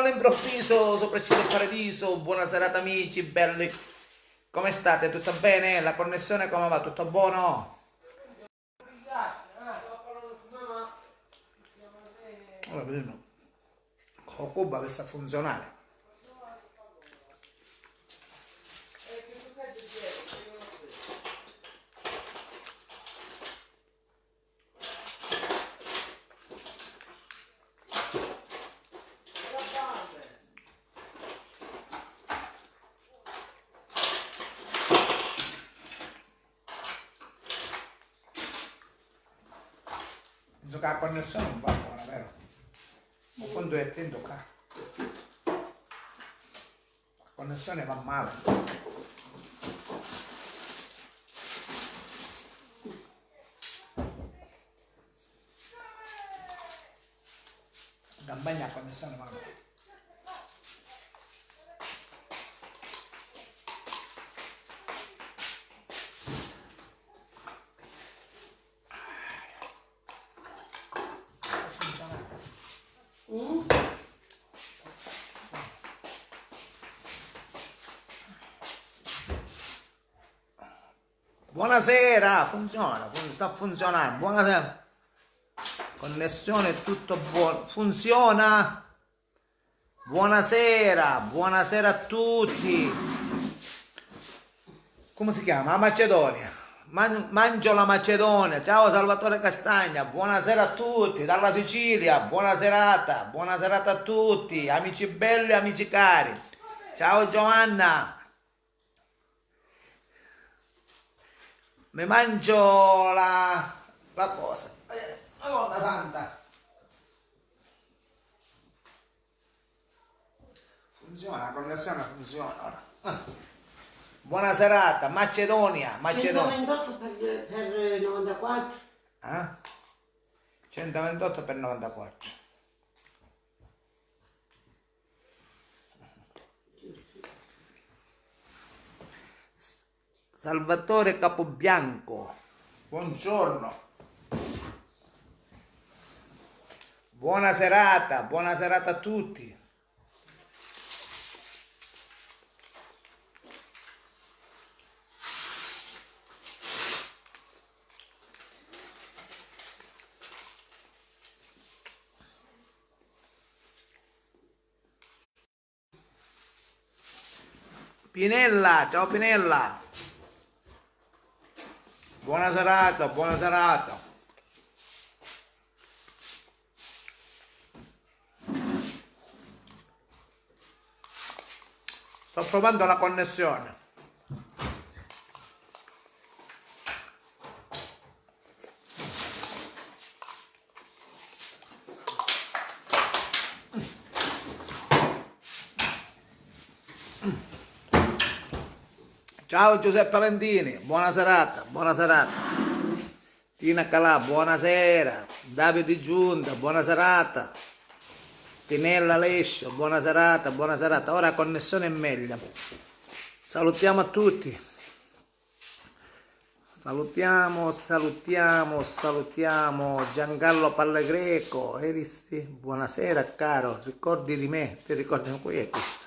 all'improvviso sopracciglia il paradiso. Buona serata amici, belli. Come state? Tutto bene? La connessione come va? Tutto buono? Allora, vediamo. Con Cuba questa a funzionare. Penso che la connessione non va buona, vero? Ma quando è attento qua. La connessione va male. Campagna la connessione va male. Funziona. Buonasera, funziona, sta funzionando. Buonasera. Connessione tutto buono. Funziona. Buonasera, buonasera a tutti. Come si chiama? La Macedonia. Mangio la Macedonia. Ciao Salvatore Castagna. Buonasera a tutti dalla Sicilia. Buona serata a tutti. Amici belli, amici cari. Ciao Giovanna. Mi mangio la cosa. Madonna santa. Funziona, la connessione funziona ora. Buona serata, Macedonia. 128 per 94. 128 per 94. Salvatore Capobianco. Buongiorno. Buona serata a tutti. Pinella, ciao Pinella. Buona serata, buona serata. Sto provando la connessione. Ciao Giuseppe Valentini, buona serata, buona serata. Tina Calà, buonasera. Davide Giunta, buona serata. Pinella Lescio, buona serata, buona serata. Ora la connessione è meglio. Salutiamo a tutti. Salutiamo Giancarlo Pallegreco. Eristi, buonasera caro, ricordi di me, ti ricordi qui è questo.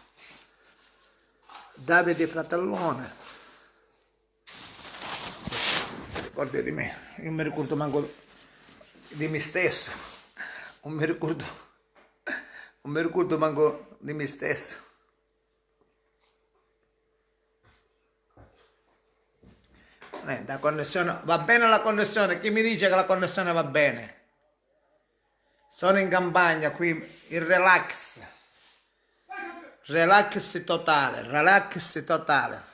Davide Fratellone. Ricordi di me, io mi ricordo manco di me stesso, non mi ricordo manco di me stesso. La connessione, va bene la connessione, chi mi dice che la connessione va bene? Sono in campagna qui, in relax totale, relax totale.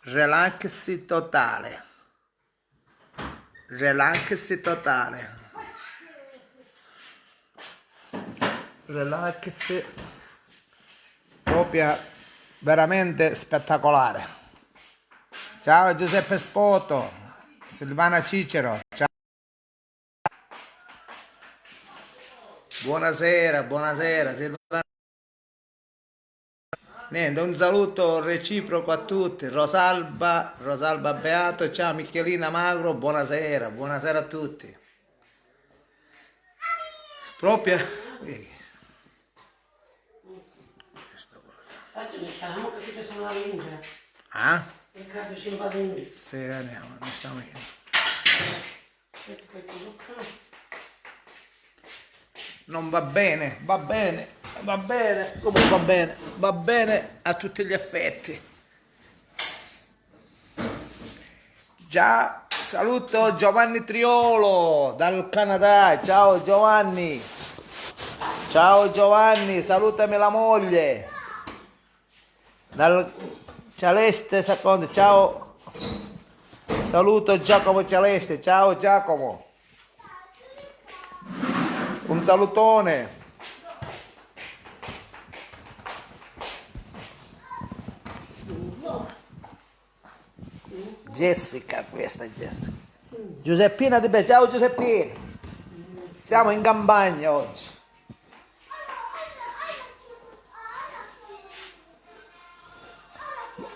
Relax totale. Relax totale. Relax proprio veramente spettacolare. Ciao Giuseppe Spoto, Silvana Cicero. Ciao. Buonasera, buonasera Silvana. Niente, un saluto reciproco a tutti. Rosalba Beato, ciao Michelina Magro, buonasera, buonasera a tutti. Proprio? Infatti diciamo che ci sono la lingua. Ah? Il capo si va bene. Sì, andiamo, mi stiamo io. Non va bene, va bene, va bene, come va bene a tutti gli effetti. Già, saluto Giovanni Triolo dal Canada, ciao Giovanni, salutami la moglie, dal Celeste Secondo, ciao, saluto Giacomo Celeste, ciao Giacomo. Un salutone. Jessica, questa è Jessica. Giuseppina Di Be, ciao Giuseppina. Siamo in campagna oggi.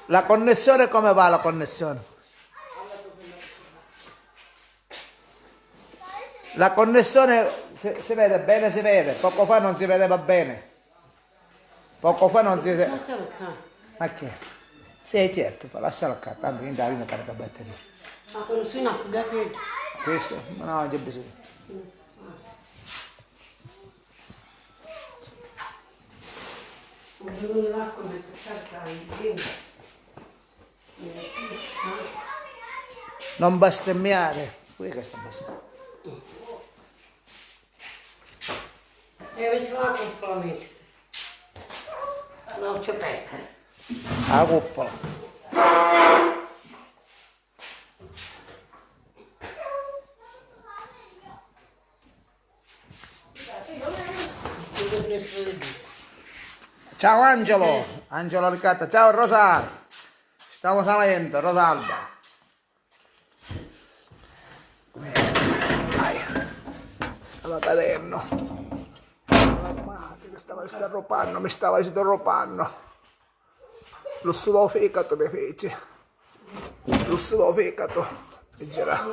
La connessione come va la connessione? La connessione si vede bene, si vede, poco fa non si vedeva bene. Poco fa non si vedeva. Lascialo qua. Ma che? Sì, certo, lascialo qua, tanto niente la prima carica batteria. Ma quello sì, no, fidate. Questo? Ma no, c'è bisogno. Un bidone d'acqua per cercare il vino. Non bestemmiare. Qui che sta bastando. E avete la coppola messa. Non c'è pecca. La coppola. Ciao Angelo, Angelo Ricatta, ciao Rosal. Stiamo salendo, Rosalba. Stava cadendo. Mi stava sdarropando. Lo sudo fegato mi fece. Lo sudo fegato. E gira.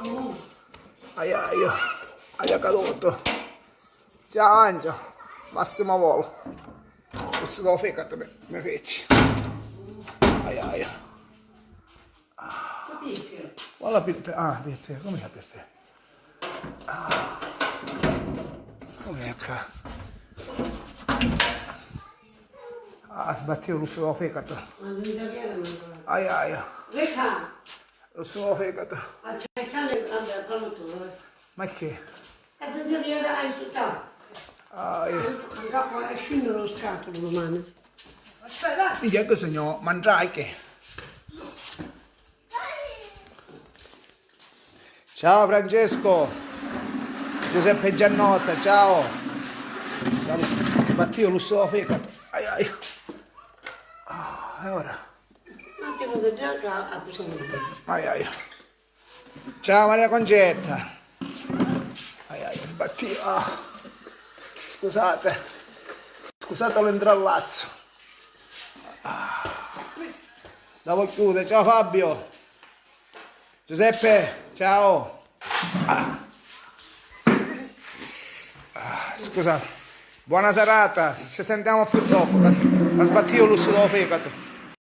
Aia caduto. Ciao Angelo, massimo volo. Lo sudo fegato mi fece. Aia. Guarda Pepe. Ah, Pepe, com'è Pepe? Com'è qua? Ah, sbattevo lo suo fegato. Aia. Ricca, Lo suo fegato. a cercare il promotore. Ma che? E zanzariera hai tutta. Dopo è scendo lo scatolo domani. Aspetta. Mi dico signor, mangiai che. Ciao Francesco. Giuseppe Giannotta, ciao. Sbattevo lo suo fegato. Aia. E ora? Un attimo di gioca a questo punto. Aia. Ciao Maria Concetta. Aia, sbattiva. Scusate l'intrallazzo. Devo chiudere, ciao Fabio. Giuseppe, ciao. Scusate. Buona serata, ci sentiamo più dopo. La sbattivo l'usso dello fegato.